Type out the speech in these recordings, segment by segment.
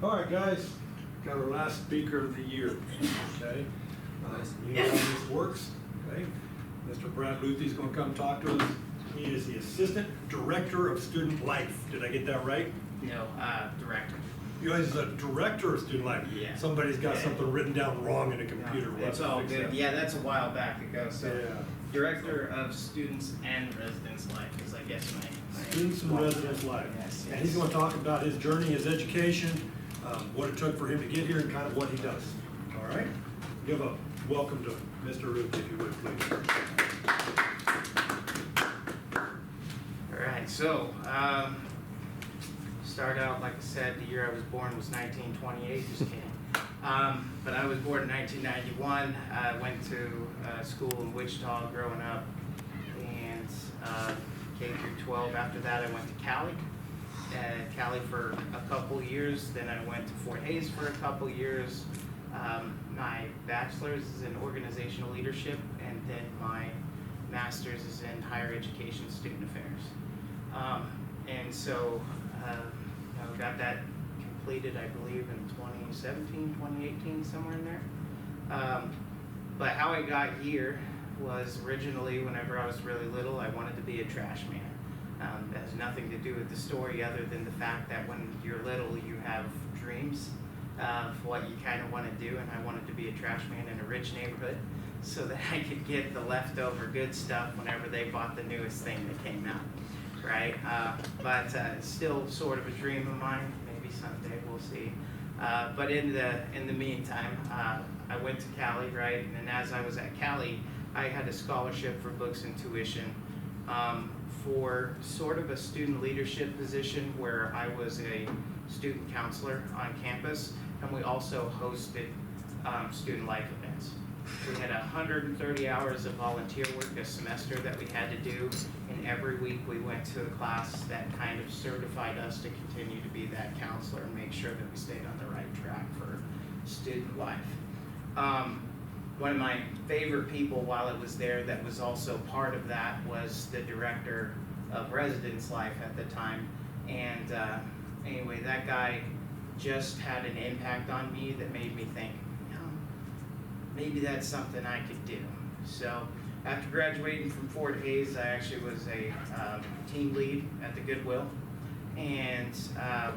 All right, guys, got our last speaker of the year, okay? You know how this works, okay? Mr. Brad Luthe is gonna come talk to us. He is the Assistant Director of Student Life. Did I get that right? No, director. You guys are the Director of Student Life? Yeah. Somebody's got Yeah. something written down wrong in a computer. We'll have It's to all fix good. that. Yeah, that's a while back ago. So, Yeah. Director of Students and Residents Life is, I guess, my Students and Residents Life. Yes, And he's yes. gonna talk about his journey, his education, what it took for him to get here and kind of what he does. All right? Give a welcome to Mr. Luthe, if you would, please. All right. So, start out like I said. The year I was born was 1928. Just kidding. But I was born in 1991. I went to school in Wichita growing up, and K through 12. After that, I went to Cali for a couple years. Then I went to Fort Hays for a couple years. My bachelor's is in organizational leadership, and then my master's is in higher education student affairs. And so, got that completed, I believe, in 2017, 2018, somewhere in there. But how I got here was originally, whenever I was really little, I wanted to be a trash man. It has nothing to do with the story other than the fact that when you're little, you have dreams of what you kind of want to do, and I wanted to be a trash man in a rich neighborhood so that I could get the leftover good stuff whenever they bought the newest thing that came out, right? But it's still sort of a dream of mine. Maybe someday, we'll see. But in the meantime, I went to Cali, right? And then as I was at Cali, I had a scholarship for books and tuition for sort of a student leadership position where I was a student counselor on campus, and we also hosted student life events. We had 130 hours of volunteer work a semester that we had to do, and every week we went to a class that kind of certified us to continue to be that counselor and make sure that we stayed on the right track for student life. One of my favorite people while I was there that was also part of that was the director of Residence Life at the time. And anyway, that guy just had an impact on me that made me think, maybe that's something I could do. So after graduating from Fort Hays, I actually was a team lead at the Goodwill. And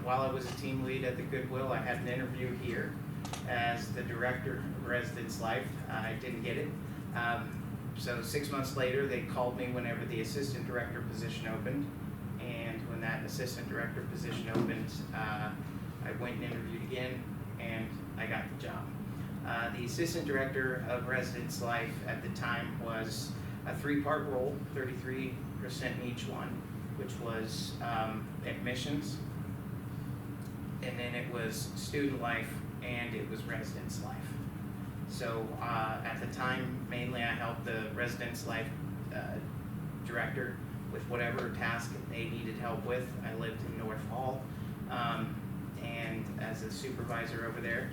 while I was a team lead at the Goodwill, I had an interview here as the director of Residence Life. I didn't get it. So 6 months later, they called me whenever the assistant director position opened. And when that assistant director position opened, I went and interviewed again, and I got the job. The assistant director of Residence Life at the time was a 3-part role, 33% in each one, which was admissions, and then it was student life, and it was residence life. So at the time, mainly I helped the residence life director with whatever task they needed help with. I lived in North Hall, and as a supervisor over there.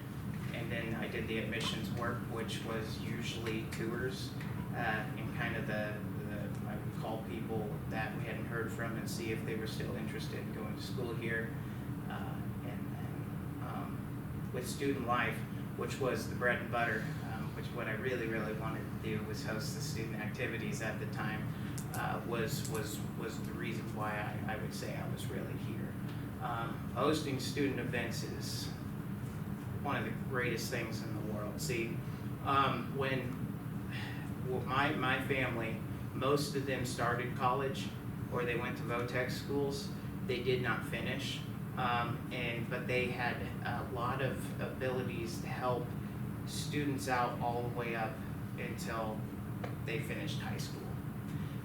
And then I did the admissions work, which was usually tours, and kind of I would call people that we hadn't heard from and see if they were still interested in going to school here. With student life, which was the bread and butter, which what I really, really wanted to do was host the student activities at the time, was the reason why I would say I was really here. Hosting student events is one of the greatest things in the world. See, when my family, most of them started college or they went to VOTEC schools, they did not finish, but they had a lot of abilities to help students out all the way up until they finished high school.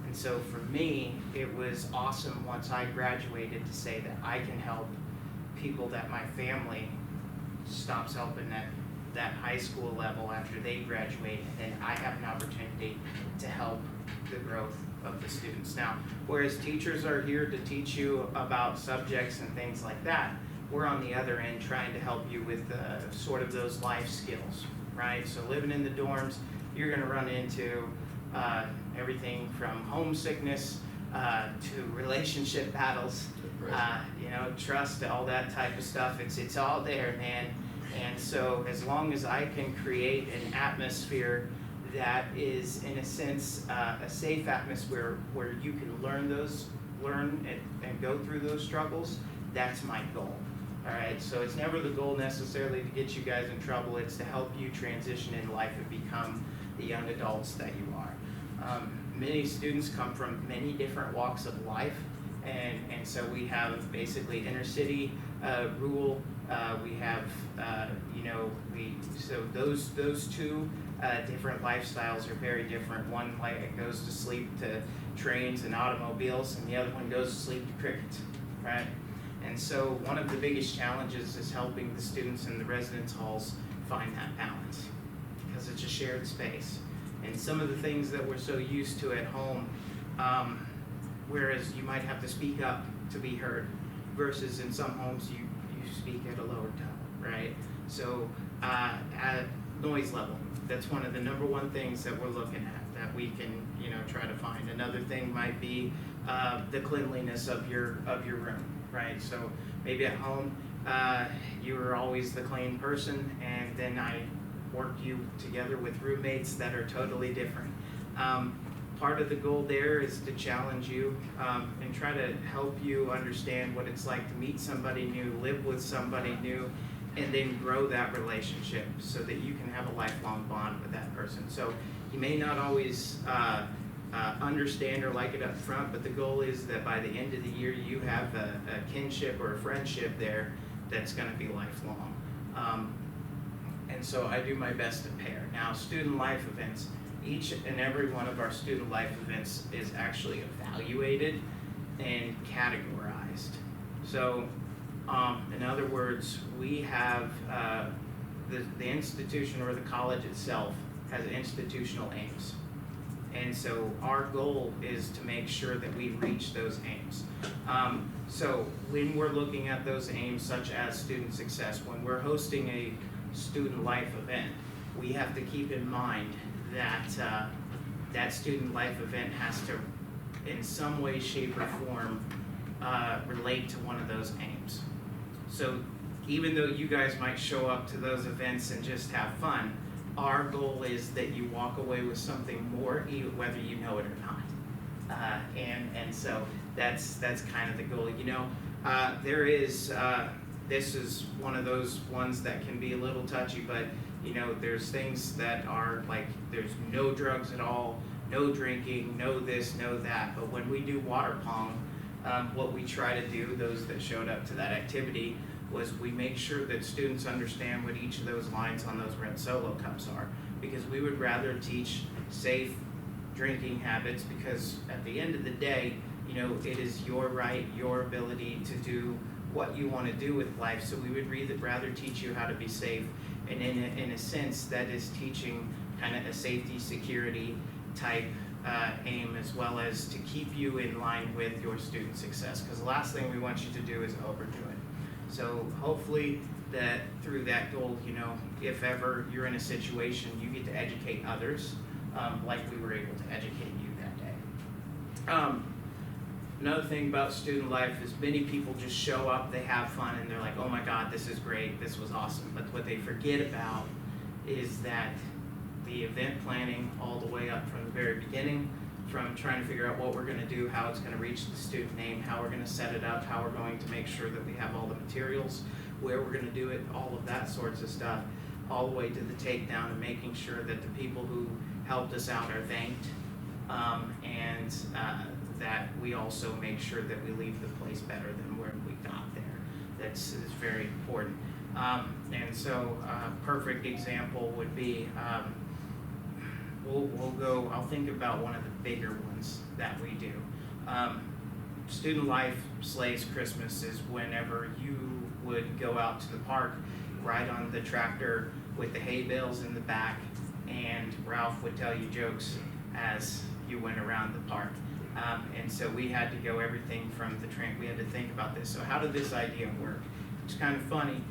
And so for me, it was awesome once I graduated to say that I can help people that my family stops helping at that high school level after they graduate, and then I have an opportunity to help the growth of the students. Now, whereas teachers are here to teach you about subjects and things like that, we're on the other end trying to help you with sort of those life skills, right? So living in the dorms, you're going to run into everything from homesickness to relationship battles trust, all that type of stuff. It's all there, man. And so as long as I can create an atmosphere that is, in a sense, a safe atmosphere where you can learn and go through those struggles, that's my goal. All right, so it's never the goal necessarily to get you guys in trouble. It's to help you transition in life and become the young adults that you are. Many students come from many different walks of life, and so we have basically inner city, rural. We have, so those two different lifestyles are very different. One like goes to sleep to trains and automobiles, and the other one goes to sleep to cricket, right? And so one of the biggest challenges is helping the students in the residence halls find that balance, because it's a shared space. And some of the things that we're so used to at home, whereas you might have to speak up to be heard, versus in some homes you speak at a lower tone, right? So at noise level, that's one of the number one things that we're looking at, that we can try to find. Another thing might be the cleanliness of your room, right? So maybe at home you were always the clean person, and then I worked you together with roommates that are totally different. Part of the goal there is to challenge you and try to help you understand what it's like to meet somebody new, live with somebody new, and then grow that relationship so that you can have a lifelong bond with that person. So you may not always understand or like it up front, but the goal is that by the end of the year you have a kinship or a friendship there that's going to be lifelong. And so I do my best to pair. Now, student life events, each and every one of our student life events is actually evaluated and categorized. So in other words, we have the institution or the college itself has institutional aims. And so our goal is to make sure that we reach those aims. So when we're looking at those aims, such as student success, when we're hosting a student life event, we have to keep in mind that that student life event has to, in some way, shape, or form, relate to one of those aims. So even though you guys might show up to those events and just have fun, our goal is that you walk away with something more, whether you know it or not. And so that's kind of the goal. There is, this is one of those ones that can be a little touchy, but there's things that are like, there's no drugs at all, no drinking, no this, no that. But when we do water pong, what we try to do, those that showed up to that activity, was we make sure that students understand what each of those lines on those red Solo cups are, because we would rather teach safe drinking habits, because at the end of the day, it is your right, your ability to do what you want to do with life. So we would rather teach you how to be safe, and in a sense that is teaching kind of a safety security type aim, as well as to keep you in line with your student success, because the last thing we want you to do is overdo it. So hopefully that through that goal, if ever you're in a situation, you get to educate others like we were able to educate you that day. Another thing about student life is many people just show up, they have fun, and they're like, oh my God, this is great, this was awesome. But what they forget about is that the event planning all the way up from the very beginning, from trying to figure out what we're going to do, how it's going to reach the student name, how we're going to set it up, how we're going to make sure that we have all the materials, where we're going to do it, all of that sorts of stuff, all the way to the takedown and making sure that the people who helped us out are thanked, and that we also make sure that we leave the place better than where we got there. That's very important. And so a perfect example would be, I'll think about one of the bigger ones that we do. Student life slays Christmas is whenever you would go out to the park, ride on the tractor with the hay bales in the back, and Ralph would tell you jokes as you went around the park. And so we had to go everything from the train. We had to think about this. So how did this idea work? It's kind of funny.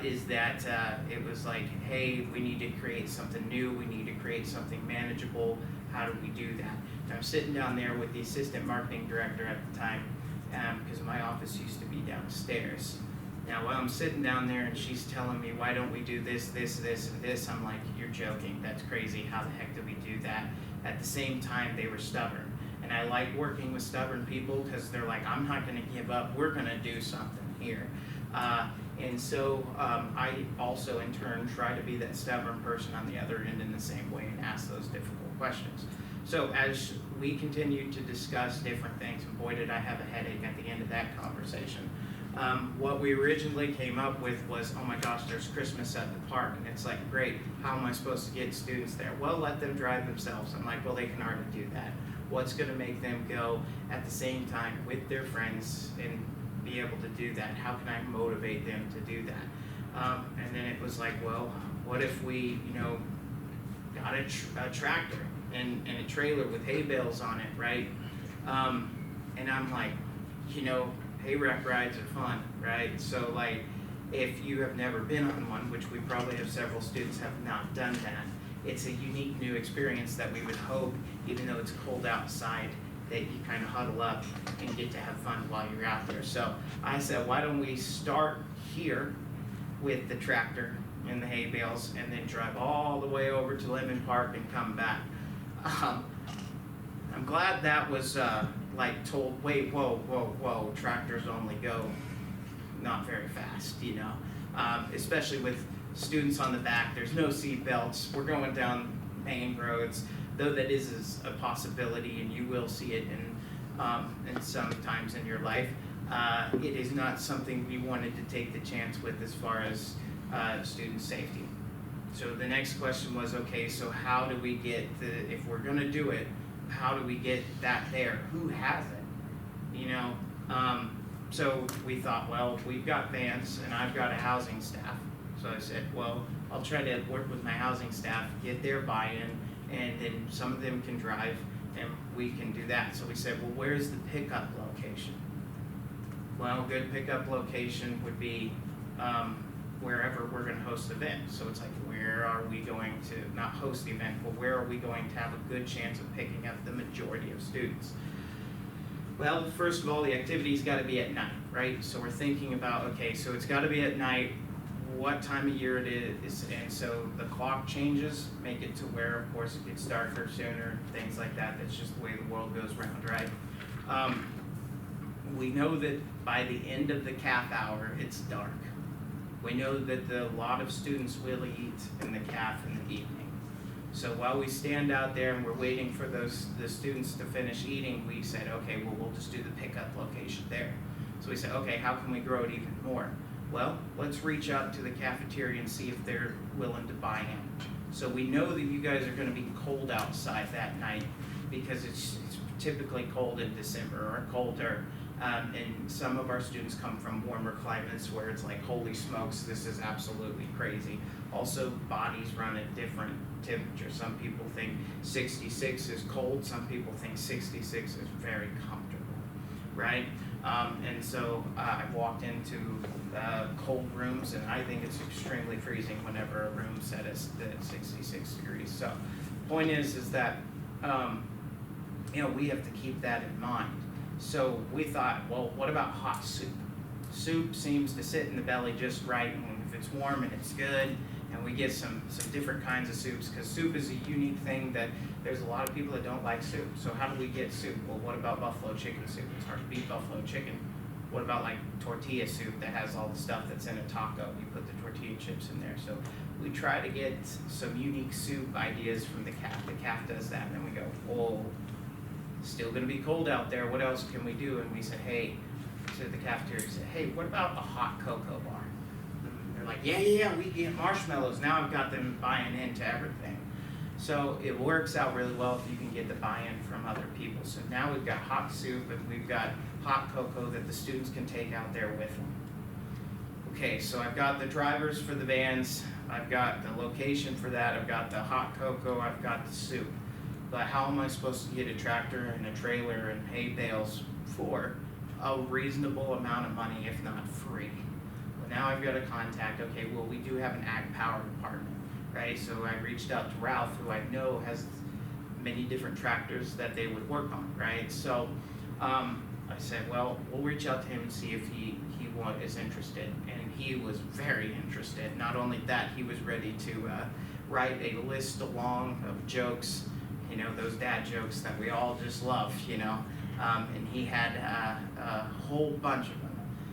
Is that it was like, hey, we need to create something new, we need to create something manageable, how do we do that? And I'm sitting down there with the assistant marketing director at the time, because my office used to be downstairs. Now, while I'm sitting down there and she's telling me, why don't we do this, this, this, and this, I'm like, you're joking, that's crazy, how the heck do we do that? At the same time, they were stubborn. And I like working with stubborn people because they're like, I'm not gonna give up, we're gonna do something here. And so I also in turn try to be that stubborn person on the other end in the same way and ask those difficult questions. So as we continued to discuss different things, and boy did I have a headache at the end of that conversation. What we originally came up with was, oh my gosh, there's Christmas at the park, and it's like, great, how am I supposed to get students there? Well, let them drive themselves. I'm like, well, they can already do that. What's gonna make them go at the same time with their friends and be able to do that? How can I motivate them to do that? And then it was like, well, what if we, got a tractor and a trailer with hay bales on it, right? And I'm like, hay wreck rides are fun, right? So like, if you have never been on one, which we probably have several students have not done that, it's a unique new experience that we would hope, even though it's cold outside, that you kind of huddle up and get to have fun while you're out there. So I said, why don't we start here with the tractor and the hay bales and then drive all the way over to Lemon Park and come back. I'm glad that was told, wait, whoa, tractors only go not very fast, especially with students on the back. There's no seat belts. We're going down main roads, though that is a possibility, and you will see it in sometimes in your life. It is not something we wanted to take the chance with as far as student safety. So the next question was, okay, so how do we get if we're gonna do it, how do we get that there? Who has it? So we thought, well, we've got vans and I've got a housing staff. So I said, well, I'll try to work with my housing staff, get their buy-in, and then some of them can drive and we can do that. So we said, well, where's the pickup location? Well, a good pickup location would be wherever we're gonna host the event. So it's like, where are we going to, not host the event, but where are we going to have a good chance of picking up the majority of students? Well, first of all, the activity's gotta be at night, right? So we're thinking about, okay, so it's gotta be at night, what time of year it is, and so the clock changes, make it to where, of course, it gets darker sooner, things like that. That's just the way the world goes round, right? We know that by the end of the calf hour, it's dark. We know that a lot of students will eat in the calf in the evening. So while we stand out there and we're waiting for the students to finish eating, we said, okay, well, we'll just do the pickup location there. So we said, okay, how can we grow it even more? Well, let's reach out to the cafeteria and see if they're willing to buy in. So we know that you guys are gonna be cold outside that night because it's typically cold in December or colder. And some of our students come from warmer climates where it's like, holy smokes, this is absolutely crazy. Also, bodies run at different temperatures. Some people think 66 is cold, some people think 66 is very comfortable, right? And so I've walked into cold rooms and I think it's extremely freezing whenever a room's set at 66 degrees. So point is that, we have to keep that in mind. So we thought, well, what about hot soup? Soup seems to sit in the belly just right, and if it's warm and it's good, and we get some different kinds of soups, because soup is a unique thing that there's a lot of people that don't like soup. So how do we get soup? Well, what about buffalo chicken soup? It's hard to beat buffalo chicken. What about like tortilla soup that has all the stuff that's in a taco? You put the tortilla chips in there. So we try to get some unique soup ideas from the CAF. The CAF does that, and then we go, whoa, still gonna be cold out there, what else can we do? And we said, hey, to the cafeteria, we said, hey, what about a hot cocoa bar? And they're like, yeah, we get marshmallows. Now I've got them buying into everything. So it works out really well if you can get the buy-in from other people. So now we've got hot soup and we've got hot cocoa that the students can take out there with them. Okay, so I've got the drivers for the vans, I've got the location for that, I've got the hot cocoa, I've got the soup. But how am I supposed to get a tractor and a trailer and hay bales for a reasonable amount of money, if not free? Well, now I've got to contact, okay, well, we do have an ag power department, right? So I reached out to Ralph, who I know has many different tractors that they would work on, right? So I said, well, we'll reach out to him and see if he is interested. And he was very interested. Not only that, he was ready to write a list along of jokes, you know, those dad jokes that we all just love, you know. And he had a whole bunch of them.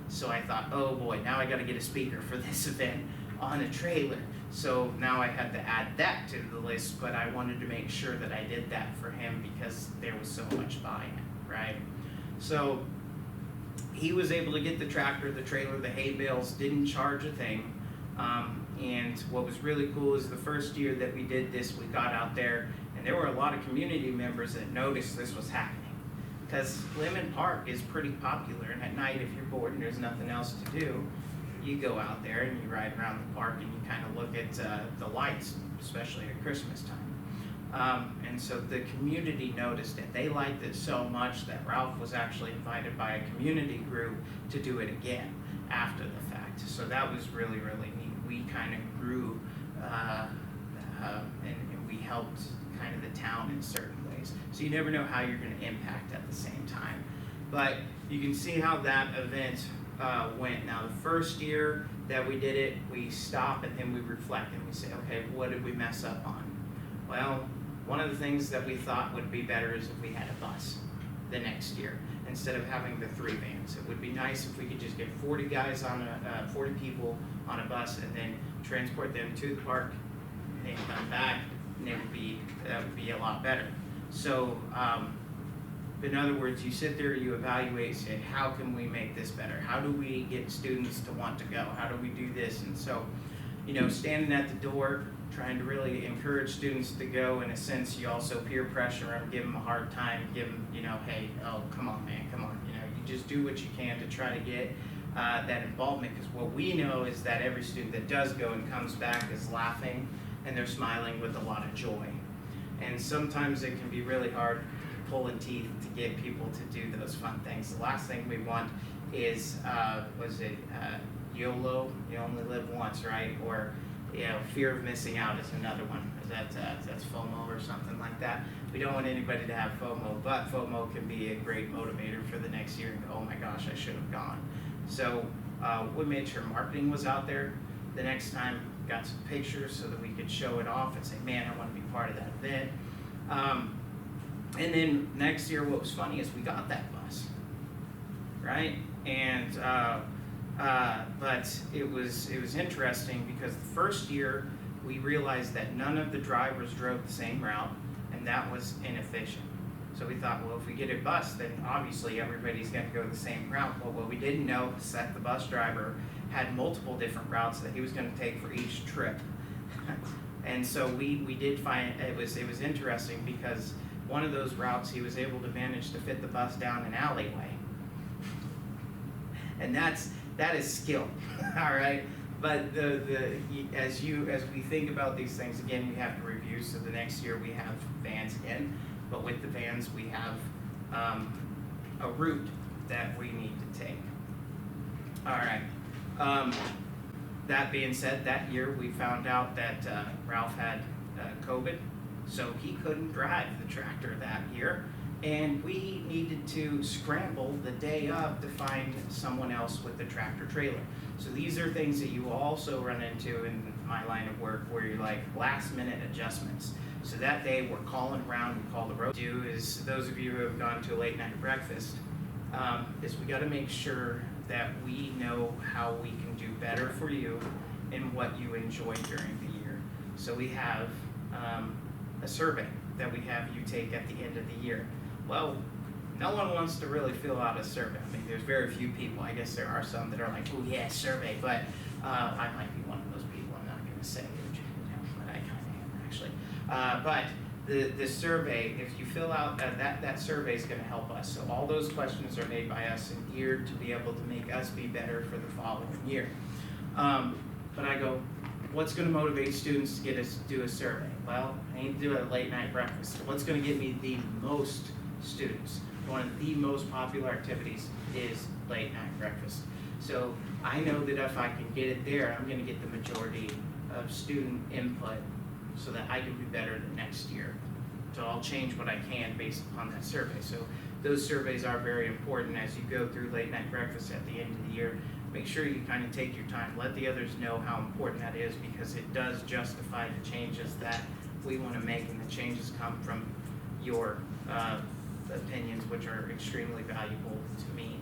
So I thought, oh boy, now I got to get a speaker for this event on a trailer. So now I had to add that to the list, but I wanted to make sure that I did that for him because there was so much buy-in, right? So he was able to get the tractor, the trailer, the hay bales, didn't charge a thing. And what was really cool is the first year that we did this, we got out there, and there were a lot of community members that noticed this was happening. Because Lemon Park is pretty popular, and at night if you're bored and there's nothing else to do, you go out there and you ride around the park and you kind of look at the lights, especially at Christmas time. And so the community noticed it. They liked it so much that Ralph was actually invited by a community group to do it again after the fact. So that was really, really neat. We kind of grew and we helped kind of the town in certain ways. So you never know how you're going to impact at the same time. But you can see how that event went. Now the first year that we did it, we stop and then we reflect and we say, okay, what did we mess up on? Well, one of the things that we thought would be better is if we had a bus the next year instead of having the 3 vans. It would be nice if we could just get 40 guys on 40 people on a bus and then transport them to the park and then come back, and that would be a lot better. So, in other words, you sit there, you evaluate, say, how can we make this better? How do we get students to want to go? How do we do this? And so, you know, standing at the door, trying to really encourage students to go. In a sense, you also peer pressure them, give them a hard time, give them, you know, hey, oh, come on, man, come on. You know, you just do what you can to try to get that involvement, because what we know is that every student that does go and comes back is laughing and they're smiling with a lot of joy. And sometimes it can be really hard pulling teeth to get people to do those fun things. The last thing we want is, YOLO, you only live once, right? Or, you know, fear of missing out is another one. That's FOMO or something like that. We don't want anybody to have FOMO, but FOMO can be a great motivator for the next year and go, oh my gosh, I should have gone. So we made sure marketing was out there the next time, got some pictures so that we could show it off and say, man, I want to be part of that event. And then next year, what was funny is we got that bus, right? And but it was interesting because the first year we realized that none of the drivers drove the same route, and that was inefficient. So we thought, well, if we get a bus, then obviously everybody's going to go the same route. Well, what we didn't know is that the bus driver had multiple different routes that he was going to take for each trip. And so we did find it was interesting because one of those routes he was able to manage to fit the bus down an alleyway, and that is skill. All right, but as we think about these things again, we have to review. So the next year we have vans again, but with the vans we have a route that we need to take. All right. That being said, that year we found out that Ralph had COVID, so he couldn't drive the tractor that year, and we needed to scramble the day of to find someone else with the tractor trailer. So these are things that you also run into in my line of work where you're like last minute adjustments. So that day we're calling around, we call the road. Do is those of you who have gone to a late night breakfast, is we got to make sure that we know how we can do better for you and what you enjoy during the year. So we have a survey that we have you take at the end of the year. Well, no one wants to really fill out a survey. I mean, there's very few people. I guess there are some that are like, oh yeah, survey, but I might be one of those people. I'm not going to say it, but I kind of am actually. But the survey, if you fill out that survey is going to help us. So all those questions are made by us and geared to be able to make us be better for the following year. But I go, what's going to motivate students to get us to do a survey? Well, I need to do a late night breakfast. What's going to get me the most students? One of the most popular activities is late night breakfast. So I know that if I can get it there, I'm going to get the majority of student input so that I can be better the next year. So I'll change what I can based upon that survey. So those surveys are very important as you go through late night breakfast at the end of the year. Make sure you kind of take your time, let the others know how important that is, because it does justify the changes that we want to make, and the changes come from your opinions, which are extremely valuable to me.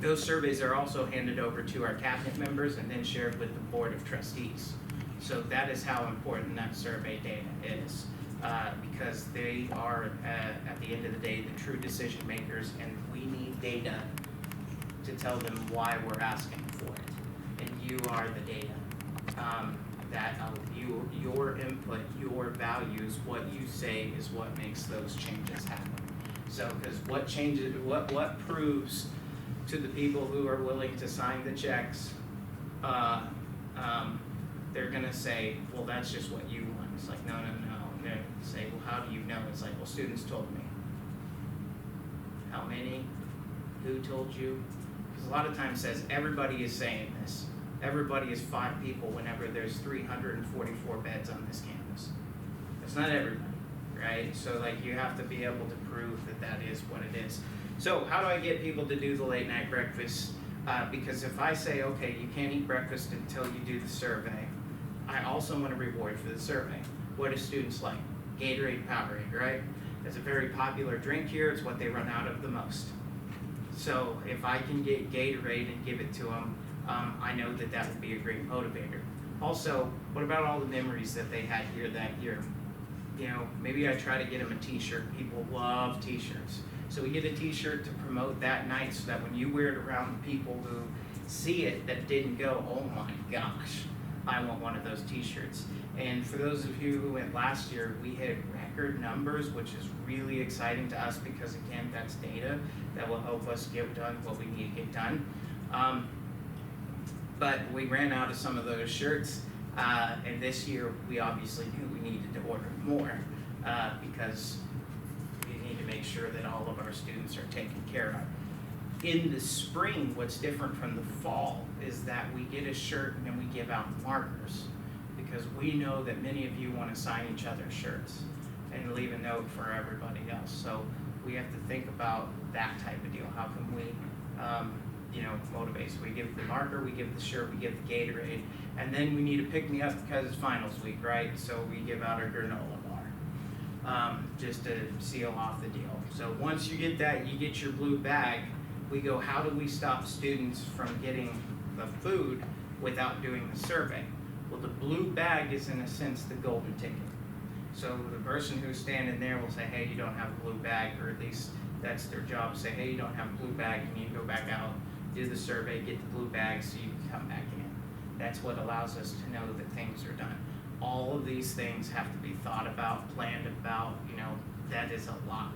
Those surveys are also handed over to our cabinet members and then shared with the board of trustees. So that is how important that survey data is, because they are, at the end of the day, the true decision makers, and we need data to tell them why we're asking for it. And you are the data. Your input, your values, what you say is what makes those changes happen. So, because what changes, what proves to the people who are willing to sign the checks, they're gonna say, well, that's just what you want. It's like, no. And they say, well, how do you know? It's like, well, students told me. How many? Who told you? Because a lot of times says everybody is saying this. Everybody is 5 people whenever there's 344 beds on this campus. It's not everybody, right? So like you have to be able to prove that that is what it is. So how do I get people to do the late night breakfast? Because if I say, okay, you can't eat breakfast until you do the survey, I also want a reward for the survey. What do students like? Gatorade, Powerade, right? It's a very popular drink here. It's what they run out of the most. So if I can get Gatorade and give it to them, I know that that would be a great motivator. Also, what about all the memories that they had here that year? You know, maybe I try to get them a t-shirt. People love t-shirts. So we get a t-shirt to promote that night so that when you wear it around the people who see it that didn't go, oh my gosh, I want one of those t-shirts. And for those of you who went last year, we hit record numbers, which is really exciting to us because again, that's data that will help us get done what we need to get done. But we ran out of some of those shirts, and this year we obviously knew we needed to order more because we need to make sure that all of our students are taken care of. In the spring, what's different from the fall is that we get a shirt and then we give out markers because we know that many of you want to sign each other's shirts and leave a note for everybody else. So we have to think about that type of deal. How can we motivate? So we give the marker, we give the shirt, we give the Gatorade, and then we need to pick me up because it's finals week, right? So we give out a granola bar, just to seal off the deal. So once you get that, you get your blue bag, we go, how do we stop students from getting the food without doing the survey? Well, the blue bag is in a sense the golden ticket. So the person who's standing there will say, hey, you don't have a blue bag, or at least that's their job, say, hey, you don't have a blue bag, you need to go back out, do the survey, get the blue bag so you can come back in. That's what allows us to know that things are done. All of these things have to be thought about, planned about, that is a lot.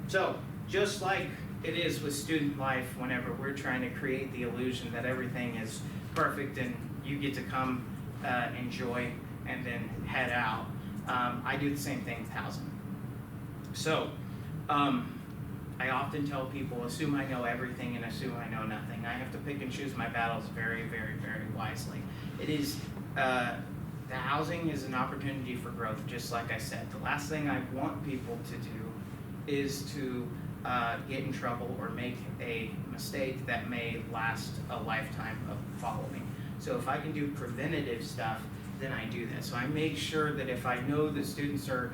So just like it is with student life, whenever we're trying to create the illusion that everything is perfect and you get to come enjoy and then head out, I do the same thing with housing. So I often tell people, assume I know everything and assume I know nothing. I have to pick and choose my battles very, very, very wisely. It is, the housing is an opportunity for growth, just like I said. The last thing I want people to do is to get in trouble or make a mistake that may last a lifetime of following. So if I can do preventative stuff, then I do that. So I make sure that if I know that students are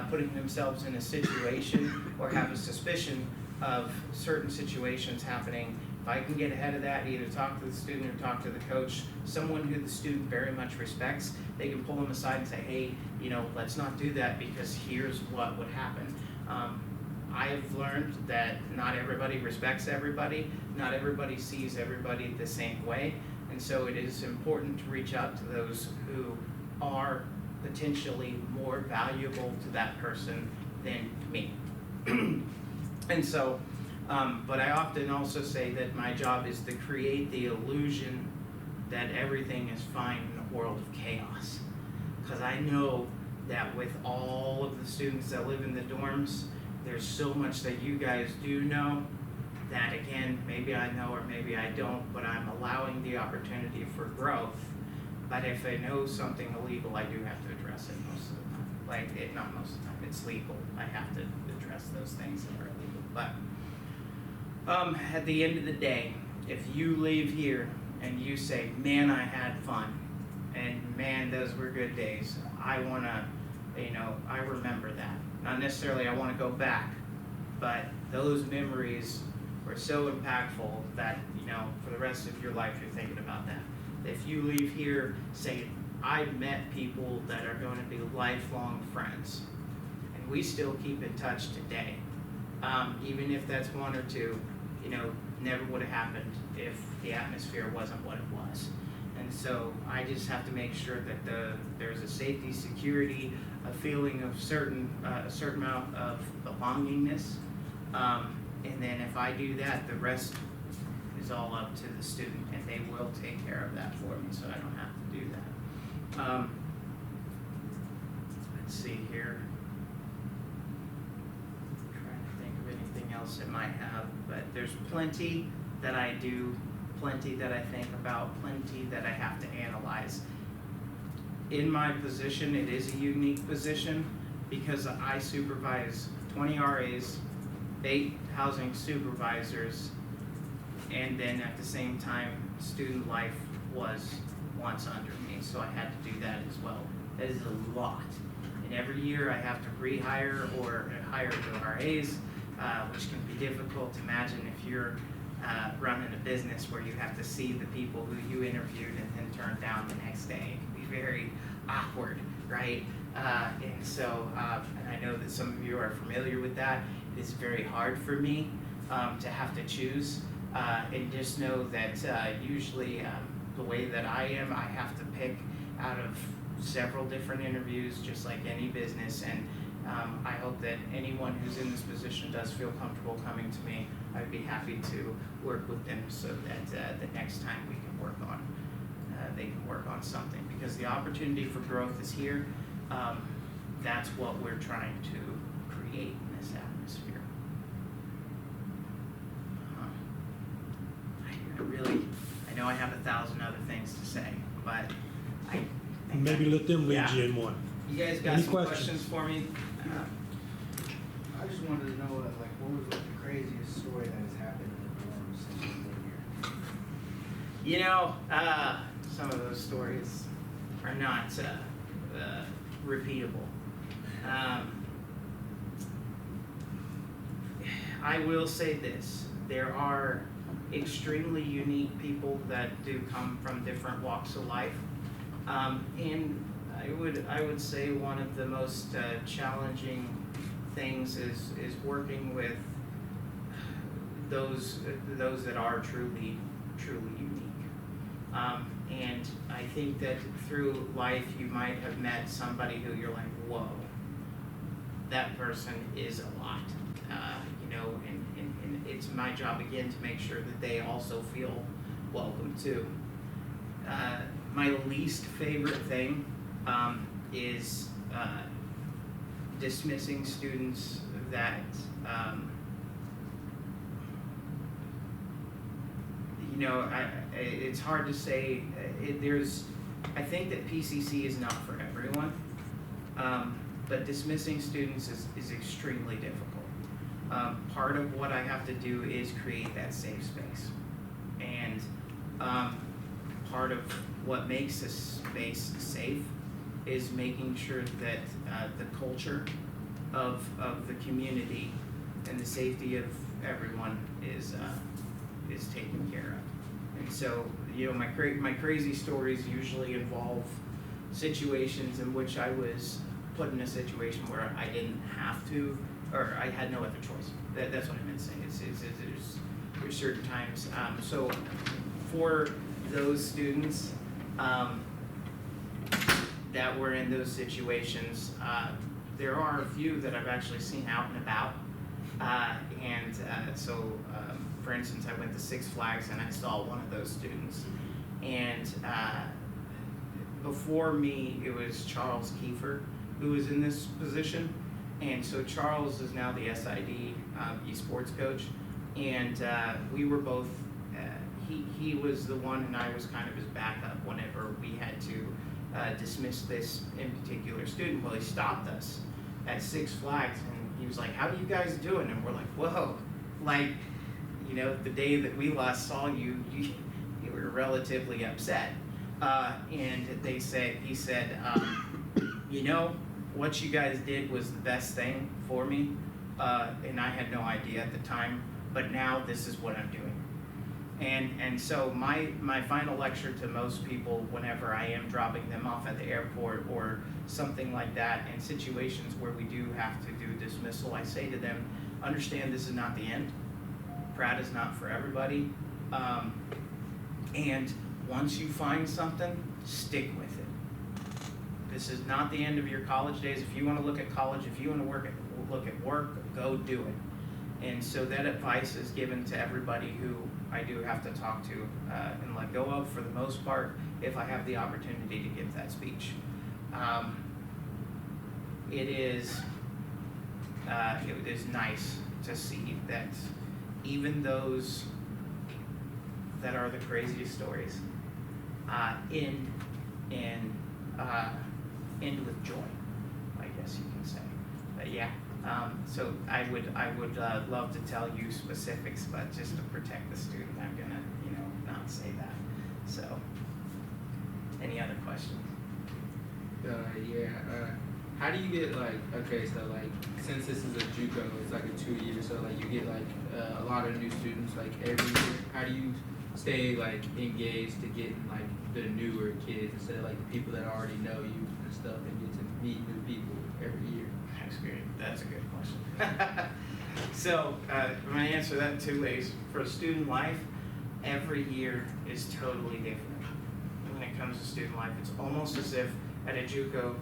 putting themselves in a situation or have a suspicion of certain situations happening, if I can get ahead of that, either talk to the student or talk to the coach, someone who the student very much respects, they can pull them aside and say, hey, let's not do that because here's what would happen. I've learned that not everybody respects everybody, not everybody sees everybody the same way, and so it is important to reach out to those who are potentially more valuable to that person than me. And so, but I often also say that my job is to create the illusion that everything is fine in a world of chaos. Because I know that with all of the students that live in the dorms, there's so much that you guys do know that, again, maybe I know or maybe I don't, but I'm allowing the opportunity for growth. But if I know something illegal, I do have to address it most of the time. not most of the time, it's legal. I have to address those things that are illegal. But at the end of the day, if you leave here and you say, man, I had fun, and man, those were good days, I wanna, I remember that. Not necessarily I wanna go back, but those memories were so impactful that, for the rest of your life, you're thinking about that. If you leave here saying, I met people that are going to be lifelong friends, and we still keep in touch today, even if that's one or two, never would have happened if the atmosphere wasn't what it was. And so I just have to make sure that there's a safety, security, a feeling of a certain amount of belongingness. And then if I do that, the rest is all up to the student, and they will take care of that for me, so I don't have to do that. Let's see here. I'm trying to think of anything else it might have, but there's plenty that I do, plenty that I think about, plenty that I have to analyze. In my position, it is a unique position because I supervise 20 RAs, 8 housing supervisors, and then at the same time, student life was once under me, so I had to do that as well. That is a lot. And every year I have to rehire or hire new RAs, which can be difficult. Imagine if you're running a business where you have to see the people who you interviewed and then turned down the next day. It can be very awkward, right? And so, and I know that some of you are familiar with that. It is very hard for me to have to choose, and just know that usually the way that I am, I have to pick out of several different interviews, just like any business, and I hope that anyone who's in this position does feel comfortable coming to me. I'd be happy to work with them so that the next time we can work on, they can work on something, because the opportunity for growth is here. That's what we're trying to create in this atmosphere. I know I have 1,000 other things to say, but I think Maybe let them lead you in one. You guys got Any some questions for me? I just wanted to know, what was the craziest story that has happened in the dorm since you've been here? Some of those stories are not repeatable. I will say this: there are extremely unique people that do come from different walks of life, and I would say one of the most challenging things is working with those that are truly unique. And I think that through life you might have met somebody who you're like, whoa, that person is a lot, and it's my job again to make sure that they also feel welcome too. My least favorite thing is dismissing students that it's hard to say. I think that PCC is not for everyone, but dismissing students is extremely difficult. Part of what I have to do is create that safe space, and part of what makes a space safe is making sure that the culture of the community and the safety of everyone is taken care of. And so, my crazy stories usually involve situations in which I was put in a situation where I didn't have to, or I had no other choice. That's what I meant to say. There's certain times. So for those students that were in those situations, there are a few that I've actually seen out and about. For instance, I went to Six Flags and I saw one of those students. And before me, it was Charles Kiefer who was in this position. And so Charles is now the SID esports coach. And we were both, he was the one and I was kind of his backup whenever we had to dismiss this in particular student. Well, he stopped us at Six Flags and he was like, how are you guys doing? And we're like, whoa, like, you know, the day that we last saw you, you were relatively upset. And he said, you know, what you guys did was the best thing for me, and I had no idea at the time, but now this is what I'm doing. And so my final lecture to most people whenever I am dropping them off at the airport or something like that, in situations where we do have to do dismissal, I say to them, understand this is not the end. Pratt is not for everybody. And once you find something, stick with it. This is not the end of your college days. If you want to look at college, if you want to look at work, go do it. And so that advice is given to everybody who I do have to talk to and let go of for the most part, if I have the opportunity to give that speech. It is nice to see that even those that are the craziest stories end with joy, I guess you can say. But yeah, so I would love to tell you specifics, but just to protect the student, I'm gonna not say that. So, any other questions? How do you get okay, so since this is a JUCO, it's like a 2 year, so you get a lot of new students every year. How do you stay engaged to get the newer kids instead of the people that already know you and stuff, and get to meet new people every year? That's a good question. So I'm going to answer that in two ways. For student life, every year is totally different. When it comes to student life, it's almost as if at a JUCO,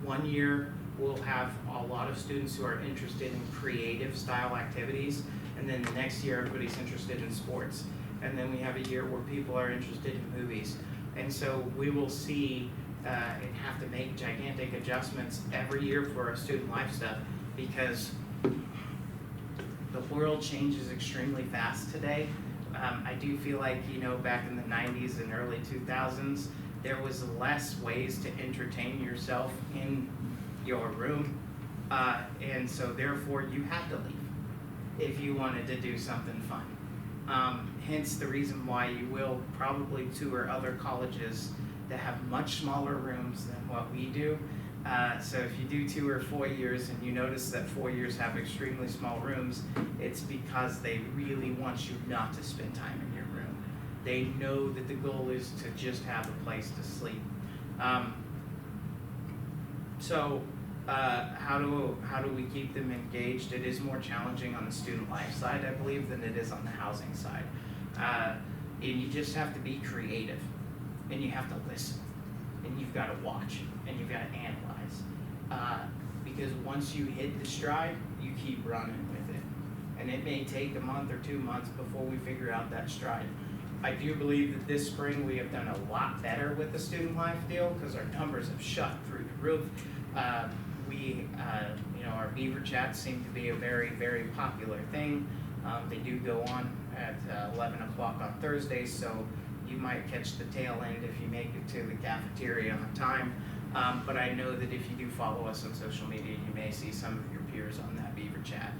1 year we'll have a lot of students who are interested in creative style activities, and then the next year everybody's interested in sports. And then we have a year where people are interested in movies. And so we will see and have to make gigantic adjustments every year for our student life stuff, because the world changes extremely fast today. I do feel like, back in the 90s and early 2000s, there was less ways to entertain yourself in your room. And so therefore you had to leave if you wanted to do something fun. Hence the reason why you will probably tour other colleges that have much smaller rooms than what we do. So if you do tour 4 years and you notice that 4 years have extremely small rooms, it's because they really want you not to spend time in your room. They know that the goal is to just have a place to sleep. How do we keep them engaged? It is more challenging on the student life side, I believe, than it is on the housing side. And you just have to be creative, and you have to listen, and you've got to watch, and you've got to analyze. Because once you hit the stride, you keep running with it. And it may take a month or 2 months before we figure out that stride. I do believe that this spring we have done a lot better with the student life deal, because our numbers have shot through the roof. Our Beaver Chats seem to be a very, very popular thing. They do go on at 11 o'clock on Thursdays, so you might catch the tail end if you make it to the cafeteria on time. But I know that if you do follow us on social media, you may see some of your peers on that Beaver Chat.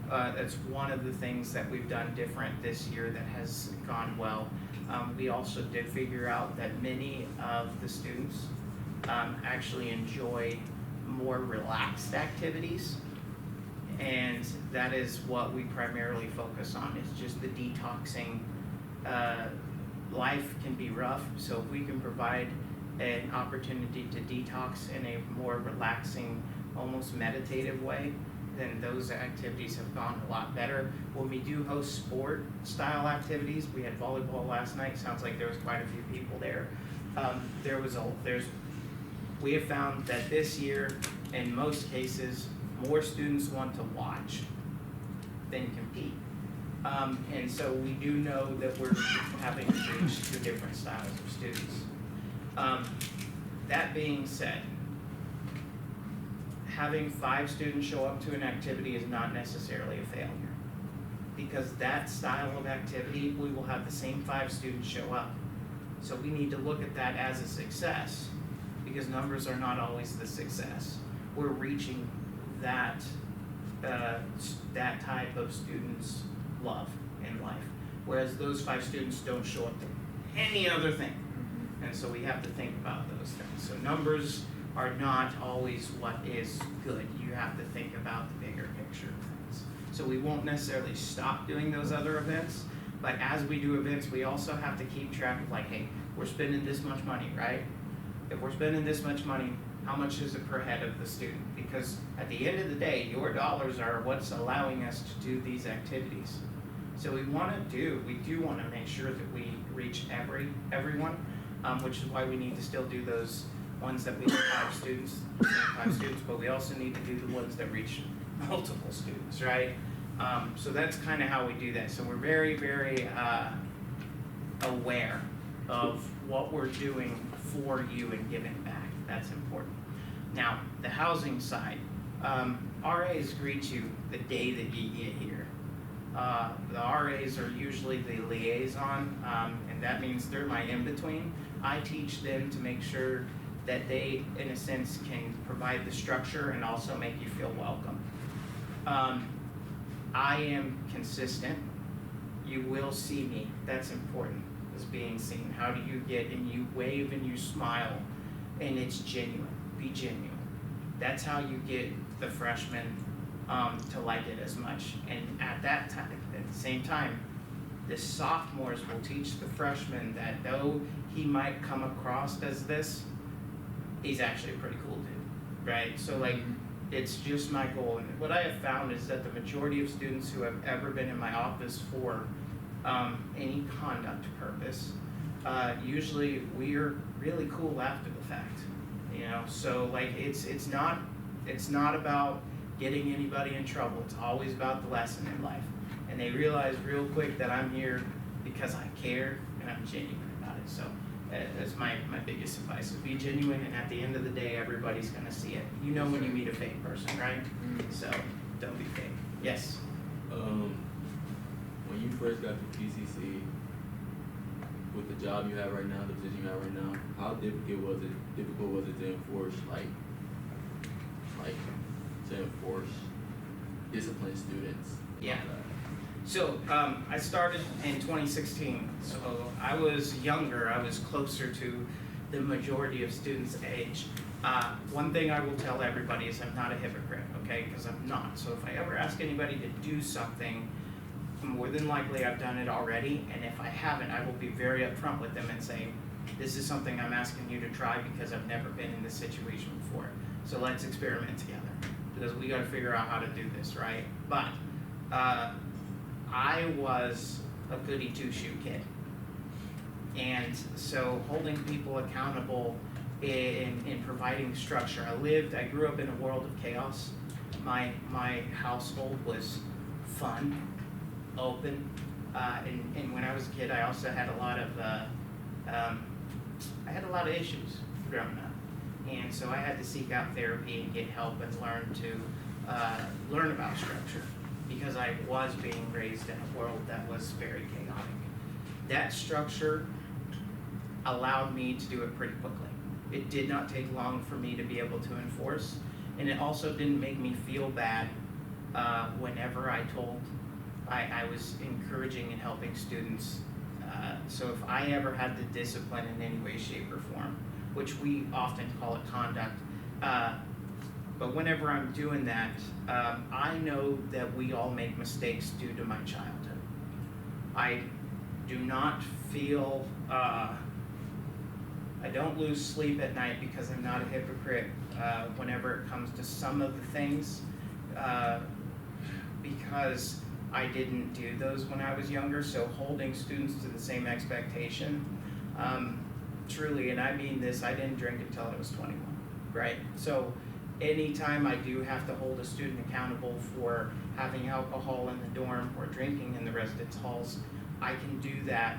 That's one of the things that we've done different this year that has gone well. We also did figure out that many of the students actually enjoy more relaxed activities, and that is what we primarily focus on. It's just the detoxing. Life can be rough, so if we can provide an opportunity to detox in a more relaxing, almost meditative way, then those activities have gone a lot better. When we do host sport style activities, we had volleyball last night. Sounds like there was quite a few people there. We have found that this year, in most cases, more students want to watch than compete. And so we do know that we're having to reach the different styles of students. That being said, having 5 students show up to an activity is not necessarily a failure. Because that style of activity, we will have the same 5 students show up. So we need to look at that as a success, because numbers are not always the success. We're reaching that that type of student's love in life, whereas those 5 students don't show up to any other thing. And so we have to think about those things. So numbers are not always what is good. You have to think about the bigger picture of things. So we won't necessarily stop doing those other events, but as we do events, we also have to keep track of like, hey, we're spending this much money, right? If we're spending this much money, how much is it per head of the student? Because at the end of the day, your dollars are what's allowing us to do these activities. So we do want to make sure that we reach everyone, which is why we need to still do those ones that we have 5 students, but we also need to do the ones that reach multiple students, right? So that's kind of how we do that. So we're very, very aware of what we're doing for you and giving back. That's important. Now, the housing side, RAs greet you the day that you get here. The RAs are usually the liaison, and that means they're my in-between. I teach them to make sure that they, in a sense, can provide the structure and also make you feel welcome. I am consistent. You will see me. That's important, is being seen. How do you get, and you wave and you smile, and it's genuine. Be genuine. That's how you get the freshmen to like it as much. And at that time, at the same time, the sophomores will teach the freshmen that though he might come across as this, he's actually a pretty cool dude, right? So like, it's just my goal. And what I have found is that the majority of students who have ever been in my office for any conduct purpose, usually we're really cool after the fact, you know? So like, it's not about getting anybody in trouble. It's always about the lesson in life. And they realize real quick that I'm here because I care and I'm genuine about it. So that's my biggest advice. So be genuine, and at the end of the day, everybody's gonna see it. You know when you meet a fake person, right? So don't be fake. Yes? When you first got to PCC, with the job you have right now, the position you have right now, how difficult was it to enforce discipline students? Yeah. So I started in 2016, so I was younger, I was closer to the majority of students' age. One thing I will tell everybody is I'm not a hypocrite, okay, because I'm not. So if I ever ask anybody to do something, more than likely I've done it already, and if I haven't, I will be very upfront with them and say, this is something I'm asking you to try because I've never been in this situation before. So let's experiment together, because we gotta figure out how to do this, right? But I was a goody two-shoe kid. And so holding people accountable in providing structure. I grew up in a world of chaos. My household was fun, open, and when I was a kid, I also had a lot of issues growing up. And so I had to seek out therapy and get help and learn about structure, because I was being raised in a world that was very chaotic. That structure allowed me to do it pretty quickly. It did not take long for me to be able to enforce, and it also didn't make me feel bad whenever I was encouraging and helping students. So if I ever had to discipline in any way, shape, or form, which we often call it conduct, but whenever I'm doing that, I know that we all make mistakes due to my childhood. I do not feel, I don't lose sleep at night because I'm not a hypocrite whenever it comes to some of the things, because I didn't do those when I was younger. So holding students to the same expectation, truly, and I mean this, I didn't drink until I was 21, right? So anytime I do have to hold a student accountable for having alcohol in the dorm or drinking in the residence halls, I can do that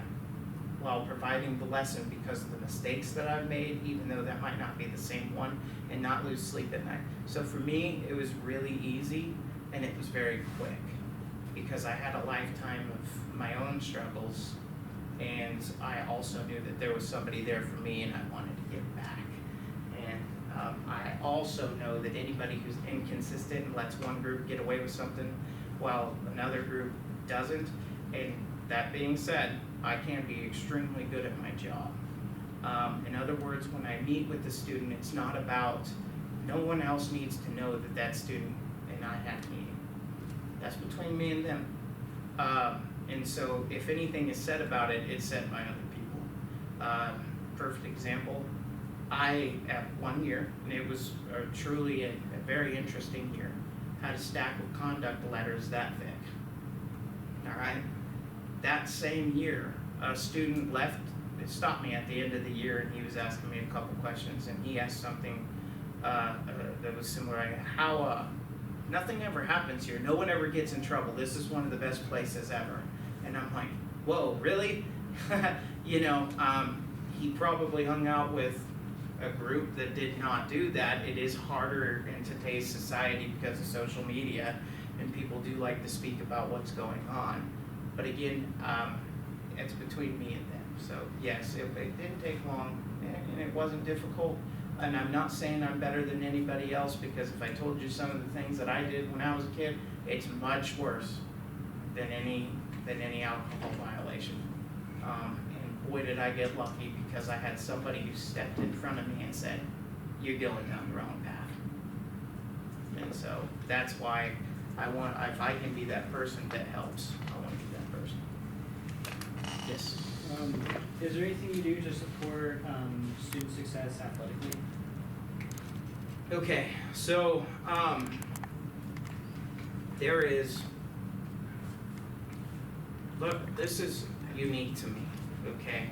while providing the lesson because of the mistakes that I've made, even though that might not be the same one, and not lose sleep at night. So for me, it was really easy, and it was very quick, because I had a lifetime of my own struggles, and and I also knew that there was somebody there for me and I wanted to give back. And I also know that anybody who's inconsistent and lets one group get away with something while another group doesn't, and that being said, I can be extremely good at my job. In other words, when I meet with the student, it's not about, no one else needs to know that that student and I had a meeting. That's between me and them. And so if anything is said about it, it's said by other people. Perfect example, I, at one year, and it was truly a very interesting year, had a stack of conduct letters that thick. All right? That same year, a student stopped me at the end of the year, and he was asking me a couple questions, and he asked something that was similar. Nothing ever happens here. No one ever gets in trouble. This is one of the best places ever. And I'm like, whoa, really? You know, he probably hung out with a group that did not do that. It is harder in today's society because of social media, and people do like to speak about what's going on. But again, it's between me and them. So yes, it didn't take long, and it wasn't difficult. And I'm not saying I'm better than anybody else, because if I told you some of the things that I did when I was a kid, it's much worse than any alcohol violation. And boy, did I get lucky, because I had somebody who stepped in front of me and said, "You're going down the wrong path." And so that's why if I can be that person that helps, I want to be that person. Yes. Is there anything you do to support student success athletically? Okay, so there is, look, this is unique to me, okay?